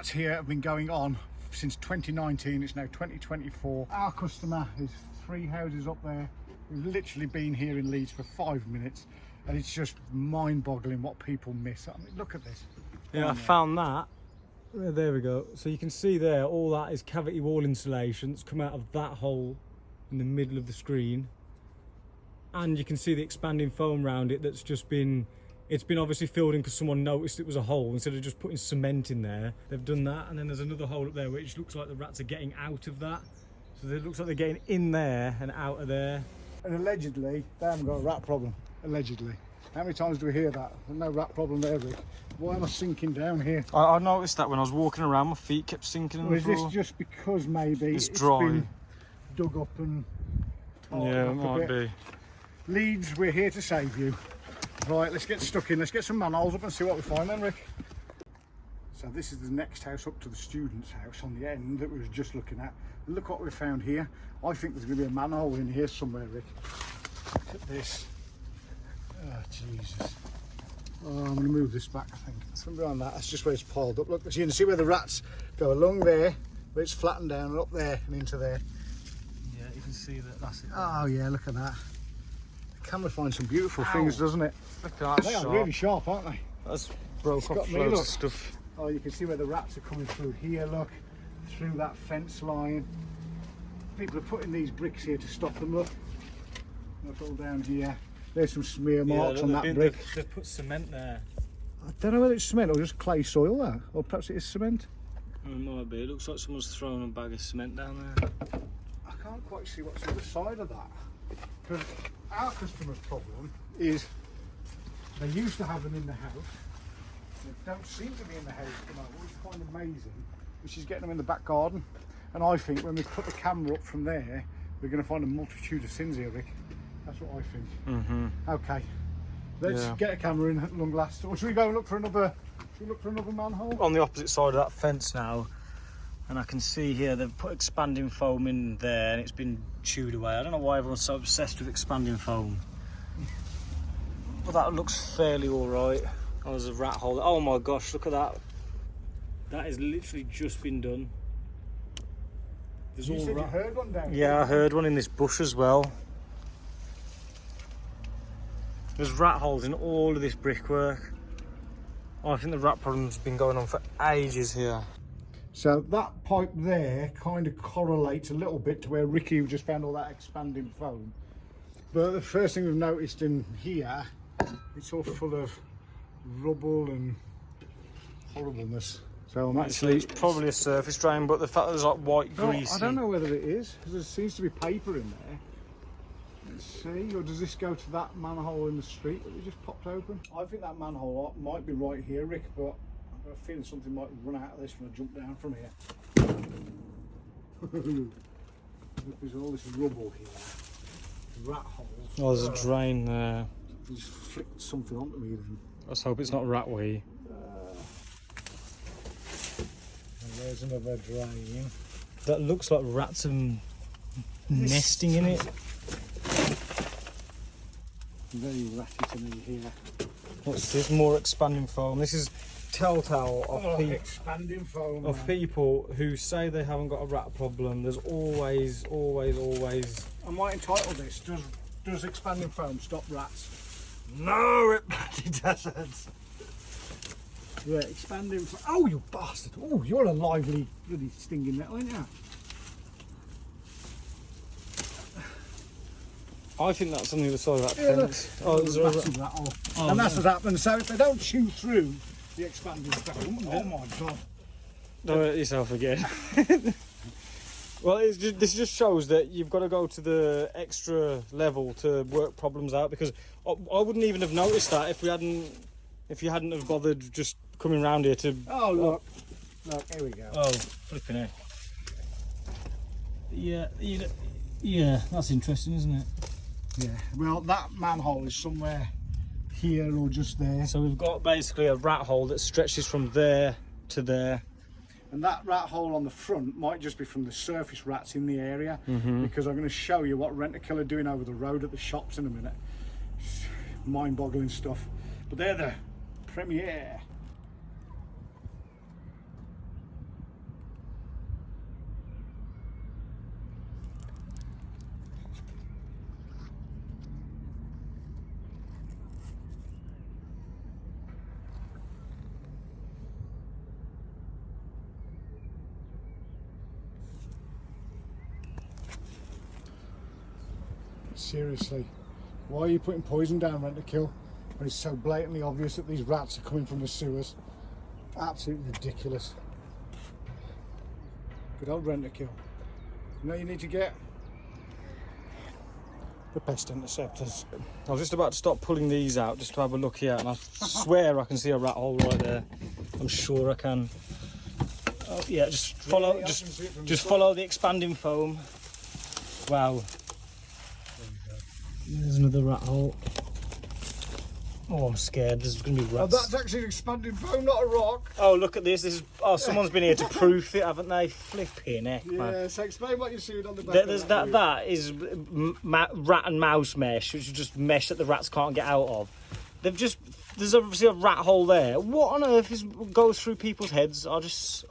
rats here have been going on since 2019. It's now 2024. Our customer is 3 houses up there. We've literally been here in Leeds for 5 minutes, and it's just mind-boggling what people miss. I mean, look at this. Yeah, I found that. There we go. So you can see there, all that is cavity wall insulation that's come out of that hole in the middle of the screen. And you can see the expanding foam around it that's just been, it's been obviously filled in because someone noticed it was a hole. Instead of just putting cement in there, they've done that. And then there's another hole up there which looks like the rats are getting out of that. So it looks like they're getting in there and out of there. And allegedly, they haven't got a rat problem. Allegedly. How many times do we hear that? There's no rat problem there, Rick. Why am I sinking down here? I noticed that when I was walking around, my feet kept sinking in the floor. Is this just because maybe it's dry? Been dug up and... Yeah, it might be. Leeds, we're here to save you. Right, let's get stuck in. Let's get some manholes up and see what we find then, Rick. So this is the next house up to the student's house on the end that we were just looking at. Look what we found here. I think there's going to be a manhole in here somewhere, Rick. Look at this. Oh, Jesus. Oh, I'm going to move this back, I think. It's from behind that. That's just where it's piled up. Look, so you can see where the rats go along there, where it's flattened down, and up there and into there. Yeah, you can see that. That's it. Oh, yeah, look at that. The camera finds some beautiful things, doesn't it? Look at that. They are really sharp, aren't they? That's broke off me, loads look. of stuff. Oh, you can see where the rats are coming through here, look. Through that fence line. People are putting these bricks here to stop them, look. Look all down here. There's some smear marks on that brick. They've put cement there. I don't know whether it's cement or just clay soil there. Or perhaps it is cement. It might be. It looks like someone's thrown a bag of cement down there. I can't quite see what's the other side of that. Because our customer's problem is they used to have them in the house. They don't seem to be in the house at the moment, which is kind of amazing. Which is getting them in the back garden. And I think when we put the camera up from there, we're going to find a multitude of sins here, Rick. That's what I think. Mm-hmm. Okay, let's get a camera in at long last. Or should we go and look for another? Should we look for another manhole? On the opposite side of that fence now, and I can see here they've put expanding foam in there, and it's been chewed away. I don't know why everyone's so obsessed with expanding foam, but that looks fairly all right. Oh, there's a rat hole. Oh my gosh, look at that! That has literally just been done. There's you said you heard one down here. Yeah, I heard one in this bush as well. There's rat holes in all of this brickwork. Oh, I think the rat problem's been going on for ages here. So that pipe there kind of correlates a little bit to where Ricky just found all that expanding foam. But the first thing we've noticed in here, it's all full of rubble and horribleness. So I'm actually... It's probably a surface drain, but the fact that there's like white grease. I don't know whether it is, because there seems to be paper in there. Let's see, or does this go to that manhole in the street that we just popped open? I think that manhole might be right here, Rick, but I've got a feeling something might run out of this when I jump down from here. Look, there's all this rubble here. Rat holes. Oh, there's a drain there. Just flicked something onto me then. Let's hope it's not rat wee. And there's another drain. That looks like rats are nesting in it. Very ratty to me here. What's this? More expanding foam. This is telltale of expanding foam. Of people who say they haven't got a rat problem. There's always. I might entitle this, does expanding foam stop rats? No, it bloody doesn't. Yeah, expanding foam. Oh, you bastard. Oh, you're a lively bloody stinging nettle, aren't you? I think that's on the other side of that fence. Oh, there's a rat hole. Oh, and that's what happens. So if they don't chew through the expanding foam, oh my God. Don't hurt yourself again. Well, this just shows that you've got to go to the extra level to work problems out, because I wouldn't even have noticed that if you hadn't have bothered just coming round here to... Oh, look, here we go. Oh, flipping heck. Yeah, that's interesting, isn't it? Yeah, well, that manhole is somewhere here or just there. So we've got basically a rat hole that stretches from there to there. And that rat hole on the front might just be from the surface rats in the area, because I'm going to show you what Rentokil are doing over the road at the shops in a minute. Mind-boggling stuff. But they're the premiere. Seriously, why are you putting poison down Rentokil when it's so blatantly obvious that these rats are coming from the sewers? Absolutely ridiculous. Good old Rentokil. You know you need to get the pest interceptors. I was just about to start pulling these out just to have a look here, and I swear I can see a rat hole right there. I'm sure I can. Oh, yeah, just follow, just follow the expanding foam. Wow. There's another rat hole. Oh, I'm scared. There's going to be rats. Oh, that's actually an expanding foam, not a rock. Oh, look at this. This is. Oh, someone's been here to proof it, haven't they? Flipping heck, man. Yeah. So explain what you're seeing on the back. There's that. That is rat and mouse mesh, which is just mesh that the rats can't get out of. They've just. There's obviously a rat hole there. What on earth goes through people's heads? It's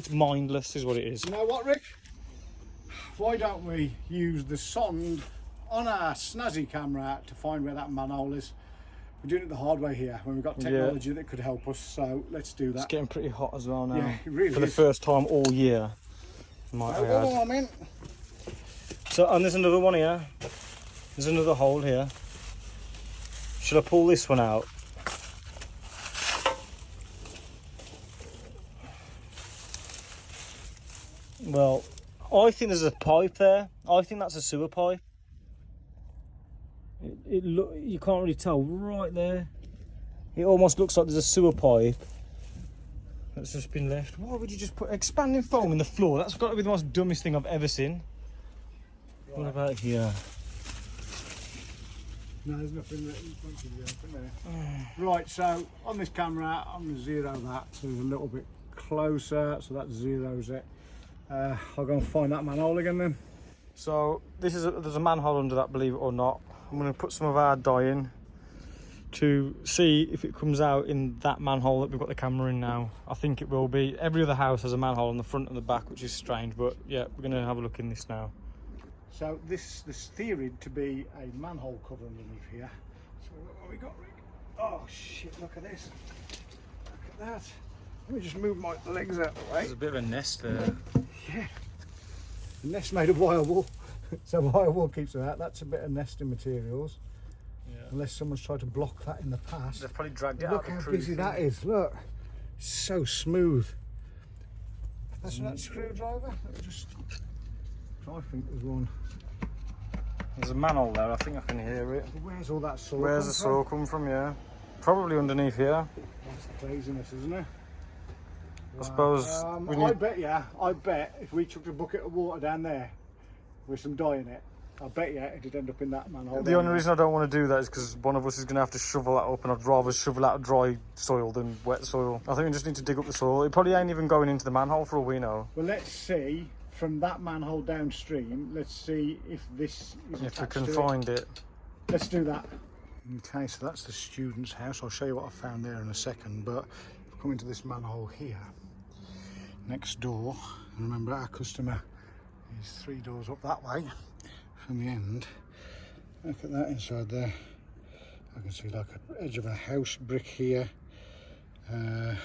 mindless, is what it is. You know what, Rick? Why don't we use the sonde on our snazzy camera to find where that manhole is? We're doing it the hard way here when we've got technology that could help us, so let's do that. It's getting pretty hot as well now. Yeah, it really For the is. first time all year. So, and there's another one here. There's another hole here. Should I pull this one out? Well, I think there's a pipe there. I think that's a sewer pipe. You can't really tell right there. It almost looks like there's a sewer pipe that's just been left. Why would you just put expanding foam in the floor? That's got to be the most dumbest thing I've ever seen. Right. What about here? No, there's nothing there. Right, so on this camera, I'm going to zero that so it's a little bit closer, so that zeros it. I'll go and find that manhole again then. So there's a manhole under that, believe it or not. I'm going to put some of our dye in to see if it comes out in that manhole that we've got the camera in now. I think it will be. Every other house has a manhole on the front and the back, which is strange, but yeah, we're going to have a look in this now. So this theory to be a manhole cover underneath here. So what we got, Rick? Oh shit, look at this. Look at that. Let me just move my legs out of the way. There's a bit of a nest there. Yeah. A nest made of wire wool. So wire wool keeps it out. That's a bit of nesting materials. Yeah. Unless someone's tried to block that in the past. They've probably dragged it out. Look how busy that is. Look. It's so smooth. That's that screwdriver. Let me just. I think there's one. There's a manhole there. I think I can hear it. Where's all that saw? Where's the saw come from? Yeah. Probably underneath here. That's craziness, isn't it? I suppose. I bet if we chucked a bucket of water down there with some dye in it, I bet you it'd end up in that manhole. The only reason I don't want to do that is because one of us is going to have to shovel that up, and I'd rather shovel out dry soil than wet soil. I think we just need to dig up the soil. It probably ain't even going into the manhole for all we know. Well, let's see from that manhole downstream. Let's see if this is if we can find it. Let's do that. Okay, so that's the student's house. I'll show you what I found there in a second, but we'll come into this manhole here. Next door, and remember our customer is 3 doors up that way from the end. Look at that inside there. I can see like an edge of a house brick here, and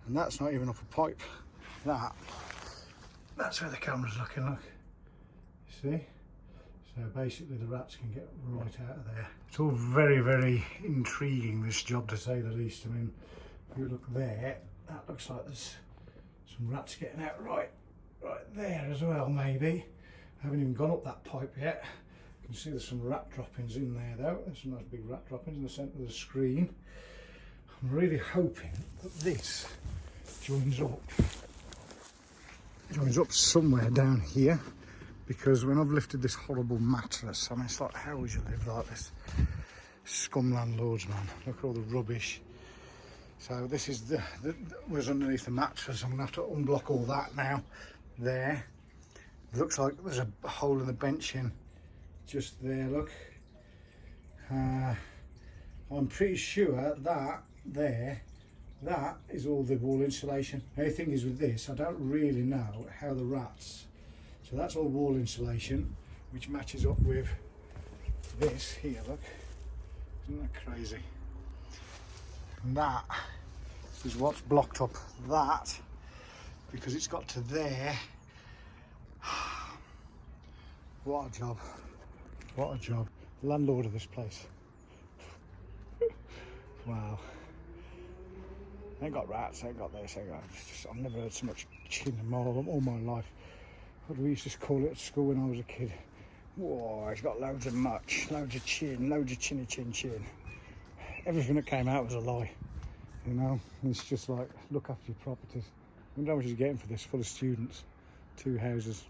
that's not even up a pipe. That's where the camera's looking. Look, you see. So basically the rats can get right out of there. It's all very, very intriguing, this job, to say the least. I mean, if you look there, that looks like there's some rats getting out right there as well, maybe. I haven't even gone up that pipe yet. You can see there's some rat droppings in there though. There's some nice big rat droppings in the centre of the screen. I'm really hoping that this joins up somewhere down here, because when I've lifted this horrible mattress, I mean, it's like, how would you live like this? Scum landlords, man. Look at all the rubbish. So this is the was underneath the mattress. I'm gonna have to unblock all that now. There. Looks like there's a hole in the benching just there, look. I'm pretty sure that there, that is all the wall insulation. The only thing is with this, I don't really know how the rats, so that's all wall insulation, which matches up with this here, look. Isn't that crazy? And that is what's blocked up that, because it's got to there. What a job. What a job. Landlord of this place. Wow. Ain't got rats, ain't got this, ain't got... I've never heard so much chin in all my life. What do we used to call it at school when I was a kid? Whoa, he's got loads of much, loads of chin, loads of chinny chin chin. Everything that came out was a lie. You know, it's just like, look after your properties. I wonder how much he's getting for this, full of students. 2 houses.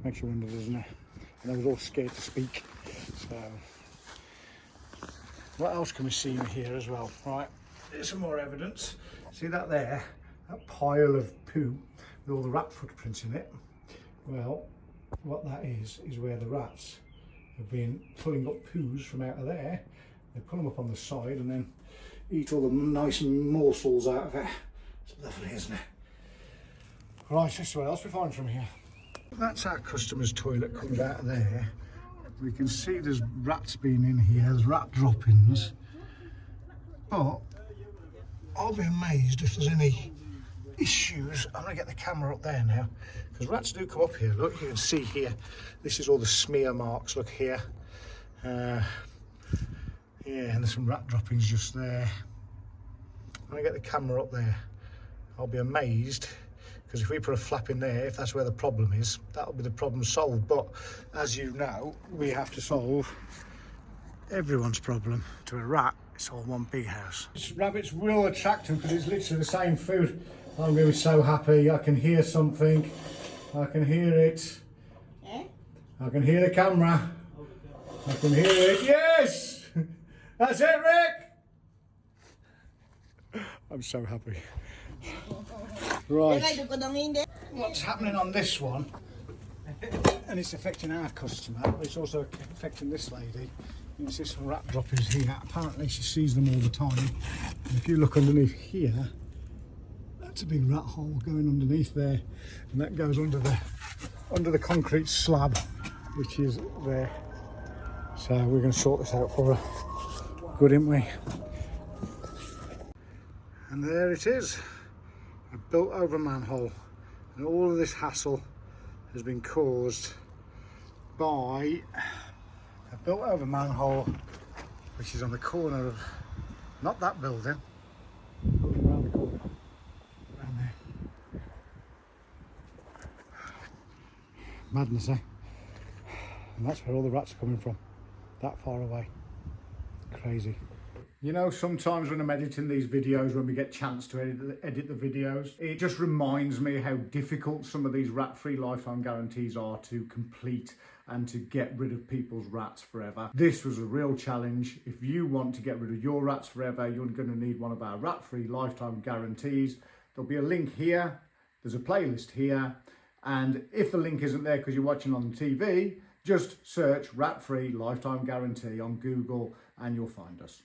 Makes you wonder, doesn't it? And they were all scared to speak. So, what else can we see in here as well? Right, here's some more evidence. See that there? That pile of poo with all the rat footprints in it? Well, what that is where the rats have been pulling up poos from out of there. They pull them up on the side and then eat all the nice morsels out of it. It's lovely, isn't it? Right, let's see what else we find from here. That's our customer's toilet, comes out of there. We can see there's rats been in here, there's rat droppings. But I'll be amazed if there's any issues. I'm going to get the camera up there now, because rats do come up here. Look, you can see here, this is all the smear marks, look here. Yeah, and there's some rat droppings just there. I'm going to get the camera up there. I'll be amazed, because if we put a flap in there, if that's where the problem is, that'll be the problem solved. But as you know, we have to solve everyone's problem. To a rat, it's all one big house. Rabbits will attract them because it's literally the same food. I'm going to be so happy. I can hear something. I can hear it. I can hear the camera. I can hear it. Yes! That's it, Rick! I'm so happy. Right. What's happening on this one, and it's affecting our customer, but it's also affecting this lady. You can see some rat droppings here. Apparently she sees them all the time. And if you look underneath here, that's a big rat hole going underneath there, and that goes under the concrete slab, which is there. So we're going to sort this out for her. Good, ain't we? And there it is, a built over manhole, and all of this hassle has been caused by a built over manhole which is on the corner of, not that building, around the corner, around there. Madness, eh? And that's where all the rats are coming from, that far away. Crazy. You know, sometimes when I'm editing these videos, when we get a chance to edit the videos, it just reminds me how difficult some of these rat-free lifetime guarantees are to complete and to get rid of people's rats forever. This was a real challenge. If you want to get rid of your rats forever, you're going to need one of our rat-free lifetime guarantees. There'll be a link here, there's a playlist here, and if the link isn't there because you're watching on the TV, just search rat-free lifetime guarantee on Google and you'll find us.